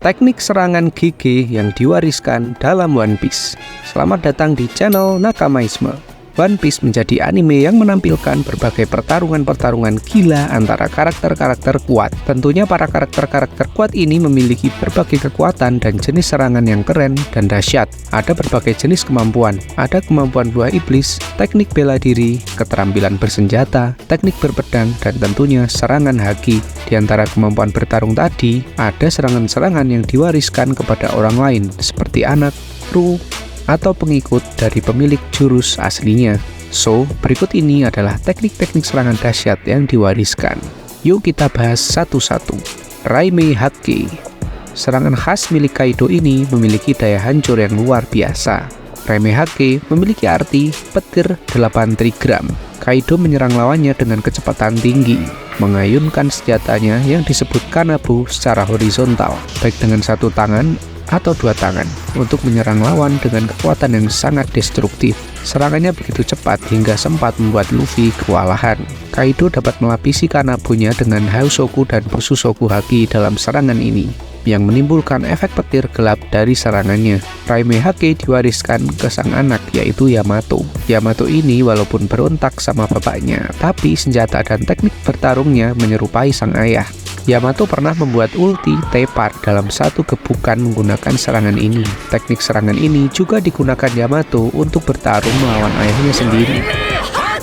Teknik serangan GG yang diwariskan dalam One Piece. Selamat datang di channel Nakamaisme. One Piece menjadi anime yang menampilkan berbagai pertarungan-pertarungan gila antara karakter-karakter kuat. Tentunya para karakter-karakter kuat ini memiliki berbagai kekuatan dan jenis serangan yang keren dan dahsyat. Ada berbagai jenis kemampuan. Ada kemampuan buah iblis, teknik bela diri, keterampilan bersenjata, teknik berpedang, dan tentunya serangan haki. Di antara kemampuan bertarung tadi, ada serangan-serangan yang diwariskan kepada orang lain, seperti anak, kru, atau pengikut dari pemilik jurus aslinya. So, berikut ini adalah teknik-teknik serangan dahsyat yang diwariskan. Yuk kita bahas satu-satu. Raime Hake. Serangan khas milik Kaido ini memiliki daya hancur yang luar biasa. Raime Hake memiliki arti petir 8 trigram. Kaido menyerang lawannya dengan kecepatan tinggi, mengayunkan senjatanya yang disebut Kanabu secara horizontal, baik dengan satu tangan atau dua tangan, untuk menyerang lawan dengan kekuatan yang sangat destruktif. Serangannya begitu cepat hingga sempat membuat Luffy kewalahan. Kaido dapat melapisi Kanabunya dengan Hausoku dan Bususoku Haki dalam serangan ini, yang menimbulkan efek petir gelap dari serangannya. Raime Hake diwariskan ke sang anak, yaitu Yamato. Yamato ini walaupun berontak sama bapaknya, tapi senjata dan teknik bertarungnya menyerupai sang ayah. Yamato pernah membuat ulti tepar dalam satu gebukan menggunakan serangan ini. Teknik serangan ini juga digunakan Yamato untuk bertarung melawan ayahnya sendiri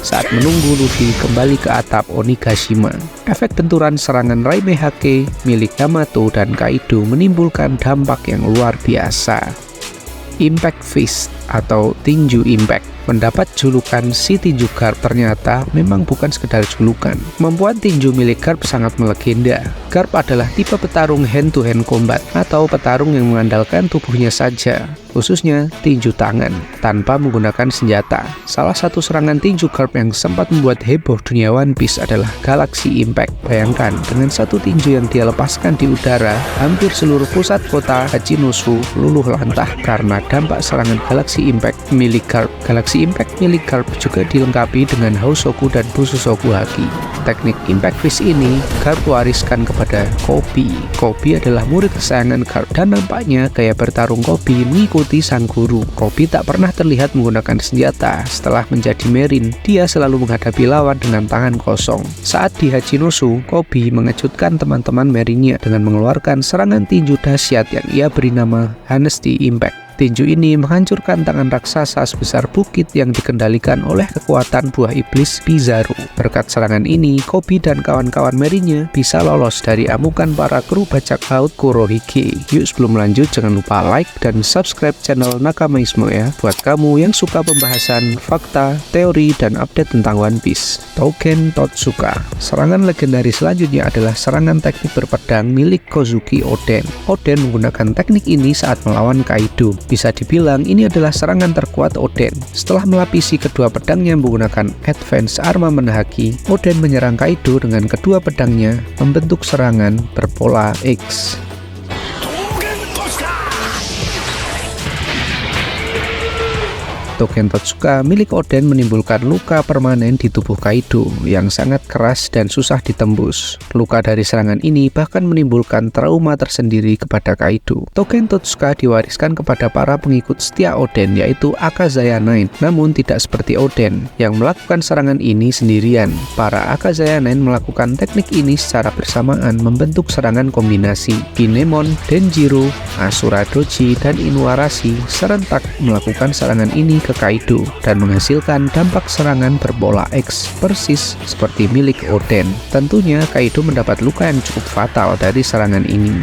saat menunggu Luffy kembali ke atap Onigashima. Efek benturan serangan Raime Hake milik Yamato dan Kaido menimbulkan dampak yang luar biasa. Impact Fist atau tinju impact mendapat julukan si tinju Garp. Ternyata memang bukan sekedar julukan. Kemampuan tinju milik Garp sangat melegenda. Garp adalah tipe petarung hand-to-hand combat atau petarung yang mengandalkan tubuhnya saja, khususnya tinju tangan, tanpa menggunakan senjata. Salah satu serangan tinju Garp yang sempat membuat heboh dunia One Piece adalah Galaxy Impact. Bayangkan, dengan satu tinju yang dia lepaskan di udara, hampir seluruh pusat kota Hachinosu luluh lantah karena dampak serangan Galaxy Impact milik Garp. Galaxy Impact milik Garp juga dilengkapi dengan Hausoku dan Bususoku Haki. Teknik Impact Fist ini Garp wariskan kepada Koby. Koby adalah murid kesayangan Garp dan nampaknya gaya bertarung Koby mengikuti sang guru. Koby tak pernah terlihat menggunakan senjata. Setelah menjadi Marine, dia selalu menghadapi lawan dengan tangan kosong. Saat di Hachinosu, Koby mengejutkan teman-teman Marine-nya dengan mengeluarkan serangan tinju dahsyat yang ia beri nama Honesty Impact. Tinju ini menghancurkan tangan raksasa sebesar bukit yang dikendalikan oleh kekuatan buah iblis Pizarro. Berkat serangan ini, Koby dan kawan-kawan Marine-nya bisa lolos dari amukan para kru bajak laut Kurohige. Yuk sebelum lanjut, jangan lupa like dan subscribe channel Nakamaisme ya, buat kamu yang suka pembahasan fakta, teori, dan update tentang One Piece. Touken Totsuka. Serangan legendaris selanjutnya adalah serangan teknik berpedang milik Kozuki Oden. Oden menggunakan teknik ini saat melawan Kaido. Bisa dibilang ini adalah serangan terkuat Oden. Setelah melapisi kedua pedangnya menggunakan Advance Armament Haki, Oden menyerang Kaido dengan kedua pedangnya membentuk serangan berpola X. Touken Totsuka milik Oden menimbulkan luka permanen di tubuh Kaido yang sangat keras dan susah ditembus. Luka dari serangan ini bahkan menimbulkan trauma tersendiri kepada Kaido. Touken Totsuka diwariskan kepada para pengikut setia Oden, yaitu Akazaya Nine. Namun tidak seperti Oden yang melakukan serangan ini sendirian. Para Akazaya Nine melakukan teknik ini secara bersamaan membentuk serangan kombinasi. Kinemon, Denjiro, Asura Doji, dan Inuarashi serentak melakukan serangan ini ke Kaido dan menghasilkan dampak serangan berbola X persis seperti milik Oden. Tentunya Kaido mendapat luka yang cukup fatal dari serangan ini.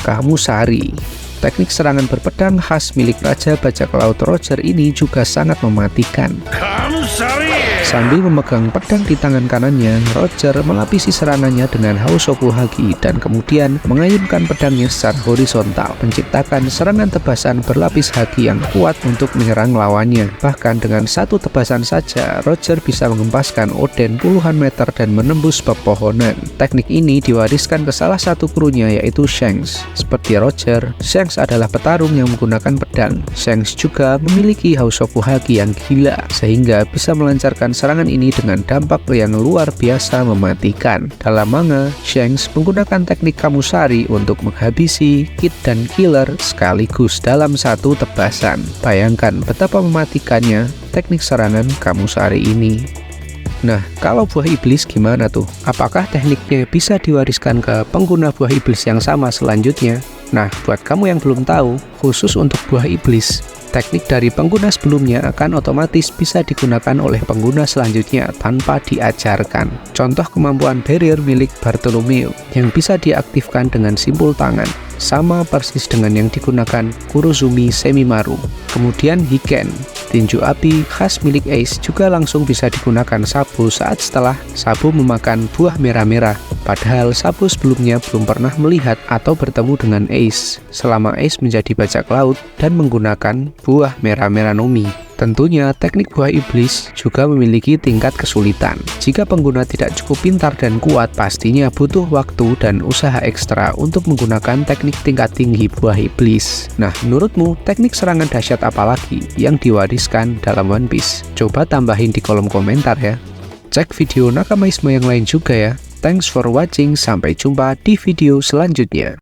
Kamusari. Teknik serangan berpedang khas milik Raja Bajak Laut Roger ini juga sangat mematikan. Sambil memegang pedang di tangan kanannya, Roger melapisi serangannya dengan Hausoku Haki dan kemudian mengayunkan pedangnya secara horizontal, menciptakan serangan tebasan berlapis haki yang kuat untuk menyerang lawannya. Bahkan dengan satu tebasan saja, Roger bisa mengempaskan Oden puluhan meter dan menembus pepohonan. Teknik ini diwariskan ke salah satu krunya, yaitu Shanks. Seperti Roger, Shanks adalah petarung yang menggunakan pedang. Shanks juga memiliki Hausoku Haki yang gila, sehingga bisa melancarkan melakukan serangan ini dengan dampak yang luar biasa mematikan. Dalam manga, Shanks menggunakan teknik Kamusari untuk menghabisi Kid dan Killer sekaligus dalam satu tebasan. Bayangkan betapa mematikannya teknik serangan Kamusari ini. Nah, kalau buah iblis gimana tuh? Apakah tekniknya bisa diwariskan ke pengguna buah iblis yang sama selanjutnya? Nah, buat kamu yang belum tahu, khusus untuk buah iblis, teknik dari pengguna sebelumnya akan otomatis bisa digunakan oleh pengguna selanjutnya tanpa diajarkan. Contoh kemampuan barrier milik Bartolomeo yang bisa diaktifkan dengan simpul tangan, sama persis dengan yang digunakan Kurozumi Semimaru. Kemudian Hiken, tinju api khas milik Ace, juga langsung bisa digunakan Sabo saat setelah Sabo memakan buah merah-merah. Padahal Sabo sebelumnya belum pernah melihat atau bertemu dengan Ace selama Ace menjadi bajak laut dan menggunakan buah merah-merah Nomi. Tentunya teknik buah iblis juga memiliki tingkat kesulitan. Jika pengguna tidak cukup pintar dan kuat, pastinya butuh waktu dan usaha ekstra untuk menggunakan teknik tingkat tinggi buah iblis. Nah, menurutmu teknik serangan dahsyat apa lagi yang diwariskan dalam One Piece? Coba tambahin di kolom komentar ya. Cek video Nakamaisme yang lain juga ya. Thanks for watching, sampai jumpa di video selanjutnya.